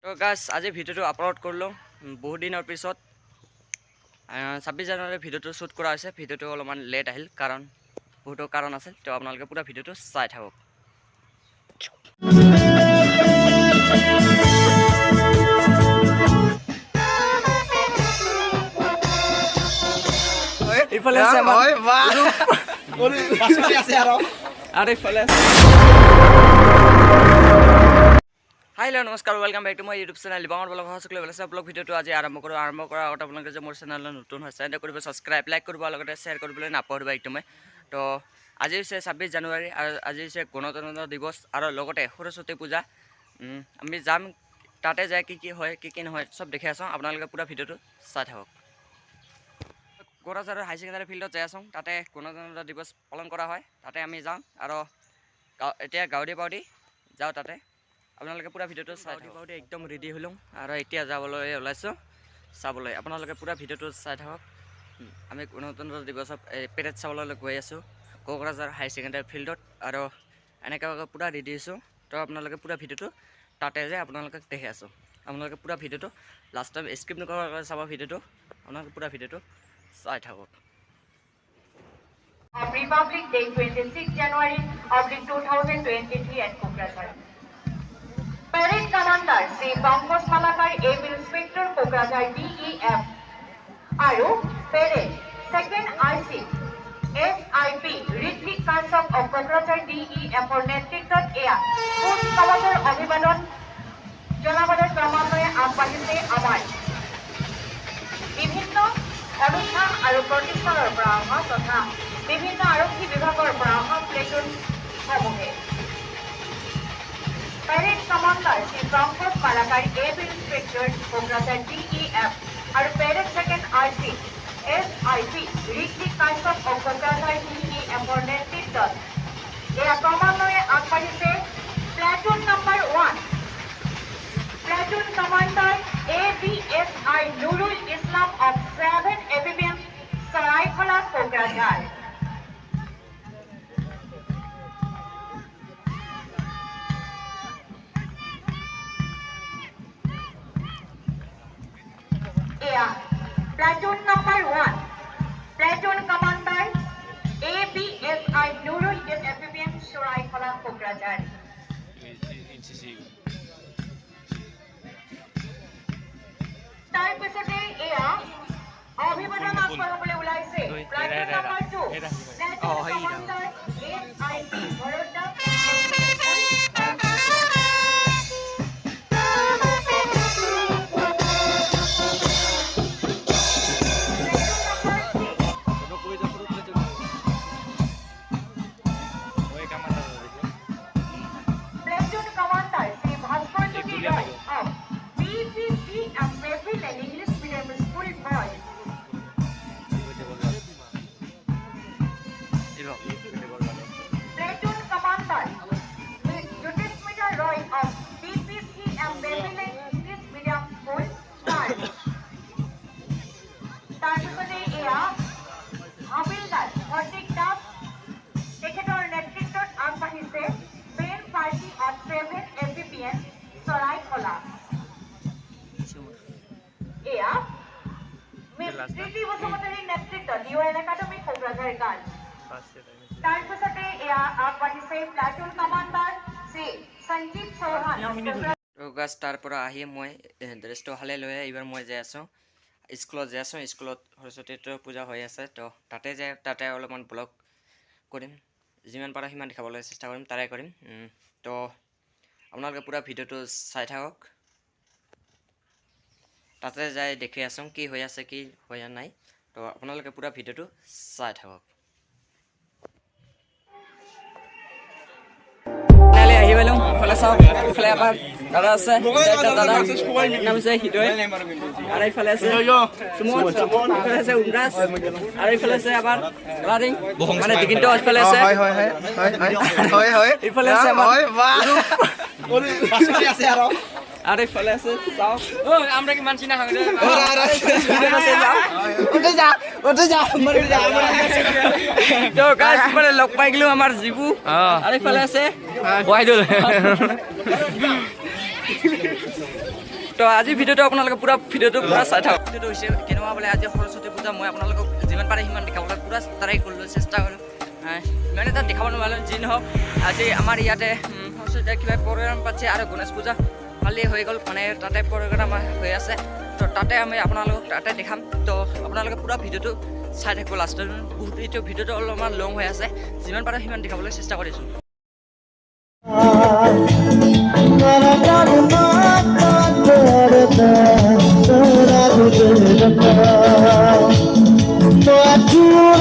তো গাইস আজি ভিডিওটো আপলোড কৰিলোঁ বহুত দিনৰ পিছত 26 জানুৱাৰী ভিডিওটো শ্বুট কৰা হৈছে। ভিডিওটো অলপমান লেট আহিল কাৰণ বহুতো কাৰণ আছিল। তো আপোনালোকে পুৰা ভিডিওটো চাই থাকক। ইফালে আছে হয় বাহ পাছতে আছে আৰু ইফালে हेलो नमस्कार welcome back to my YouTube channel Dipankar blog সকলে ভালে আছে ব্লগ ভিডিওটো আজি আৰম্ভ কৰাৰ আগতে আপোনালোকে যে মোৰ চেনেলটো নতুন হৈছে তেন্তে কৰিব সাবস্ক্ৰাইব লাইক কৰিব লগতে শেয়াৰ কৰিবলৈ নাপাহৰিবা একদমে। তো আজি হৈছে 26 জানুৱাৰী আৰু আজি হৈছে গণতন্ত্ৰ দিৱস আৰু লগতে সৰস্বতী পূজা। আমি যাম তাতে যায় কি হয় কি নহয় সব দেখি আছো। আপোনালোকে পুৰা ভিডিওটো চাই থাকক। কোকৰাঝাৰৰ হাই সেকেন্ডাৰী ফিল্ডত যাই আছো। তাতে গণতন্ত্ৰ দিৱস পালন কৰা হয়। তাতে আমি যাম আৰু এতিয়া গাউডি পাউডি যাও তাতে। আপোনালোকে পুৰা ভিডিওটো চাই থাকক। একদম ৰেডি হলম আৰু এতিয়া যাবলৈ ওলাইছো চাবলৈ। আপোনালোকে পুৰা ভিডিওটো চাই থাকক। আমি গণতন্ত্ৰ দিৱসত পেৰেড চাবলৈ গৈ আছো কোকৰাঝাৰ হাই সেকেন্ডাৰী ফিল্ডত আৰু এনেকৈ পুৰা ৰেডি আছো। তো আপোনালোকে পুৰা ভিডিওটো তাতে যায় আপোনালোকে দেখি আছো। আপোনালোকে পুৰা ভিডিওটো লাষ্ট টাইম স্কিপ নকৰাকৈ চাব। ভিডিওটো আপোনালোকে পুৰা ভিডিওটো চাই থাকক। Republic Day 26 January of 2023 at Kokrajhar. Parade Commander Sri Pankaj Malakar Air Inspector Kokrajhar DEF Aru Parade Second IC SIP Ritvik Kansok of Kokrajhar DEF for Netrittot Air Food Kawajor Abhibadan Janabader Kramannoye Agbaঢ়িছে আমাৰ বিভিন্ন অনুষ্ঠান আৰু প্ৰতিষ্ঠানৰ পৰা অহা তথা বিভিন্ন আৰক্ষী বিভাগৰ পৰা অহা প্লেটুন সমূহে Parade Commander Sri Pankaj Malakar Air Inspector Kokrajhar DEF আৰু Parade Second IC SIP Ritvik Kansok of Kokrajhar DEF for Netrittot এয়া ক্ৰমান্বয়ে আগবাঢ়িছে platoon number 1 Platoon Commander ABSI Nurul Islam of 7 ABBM Saraikhala Kokrajhar. Yeah, Platoon number 1. Platoon Commander ABSI Nurul Islam ABBM Saraikhala Kokrajhar. তাৰপিছতে এয়া অভিবাদন আগবঢ়াবলৈ ওলাইছে platoon number 2 Platoon Commander Sri Bhaskar Jyoti Roy of BPC and Brazil and English medium school boys. Platoon Commander Jyotismita Roy of BPC and Brazil and English medium school boys. তাৰপিছতে এয়া হাবিলদাৰ হৰ্ষিক দাস তেখেতৰ নেতৃত্বত আগবাঢ়িছে বেন পাৰ্টি অফ 7 ABBN চৰাইখলা। এয়া miss প্ৰীতি বসুমতাৰীৰ নেতৃত্বত UN academy Kokrajhar girls. তাৰপিছতে এয়া আগবাঢ়িছে প্লাটুন কমাণ্ডাৰ শ্ৰী সঞ্জীৱ চৌহান। তো গাছ তাৰ পৰা আহি মই ড্ৰেছটো হালে লৈ এইবাৰ মই যাই আছো স্কুলত যাই আছো। স্কুলত সৰস্বতী পূজা হৈ আছে। তো তাতে অলপমান ব্লগ কৰিম, যিমান পাৰা সিমান দেখাবলৈ চেষ্টা কৰিম, তাৰে কৰিম। তো আপোনালোকে পুৰা ভিডিওটো চাই থাকক। তাতে যাই দেখি আছো কি হৈ আছে কি হোৱা নাই। তো আপোনালোকে পুৰা ভিডিওটো চাই থাকক। আহি পালো ইফালে চাওক। ইফালে আমাৰ দাদা আছে, দাদা নাম আছে হৃদয় আৰু ইফালে আছে সুমন, ইফালে আছে উমৰাজ আৰু ইফালে আছে আমাৰ ৰাৰিং মানে দিগন্ত। ইফালে আছে ইফালে আছে আৰু ইফালে আছে চাওক আমরা কি মানছি না তো গাইস মানে লগ পাই গেলো আমার জিবু আর ইফালে আছে ওয়াইদুল তো আজি ভিডিঅ'টো আপোনালোকে পুৰা ভিডিঅ'টো পুৰা চাই থাকক ভিডিঅ'টো হৈছে কেনেকুৱা বোলে আজি সৰস্বতী পূজা মই আপোনালোকক যিমান পাৰে সিমান দেখাবলৈ পুৰা ট্ৰাই কৰিলোঁ চেষ্টা কৰিলোঁ ইমান এটা দেখাব নোৱাৰিলোঁ যি নহওক আজি আমাৰ ইয়াতে সৰস্বতী কিবা প্ৰগ্ৰাম পাতিছে আৰু গণেশ পূজা কালি হৈ গ'ল মানে তাতে প্ৰগ্ৰাম হৈ আছে তো তাতে আমি আপোনালোকক তাতে দেখাম তো আপোনালোকে পুৰা ভিডিঅ'টো চাই থাকিব লাষ্টত এইটো ভিডিঅ'টো অলপমান লং হৈ আছে যিমান পাৰে সিমান দেখাবলৈ চেষ্টা কৰিছোঁ तो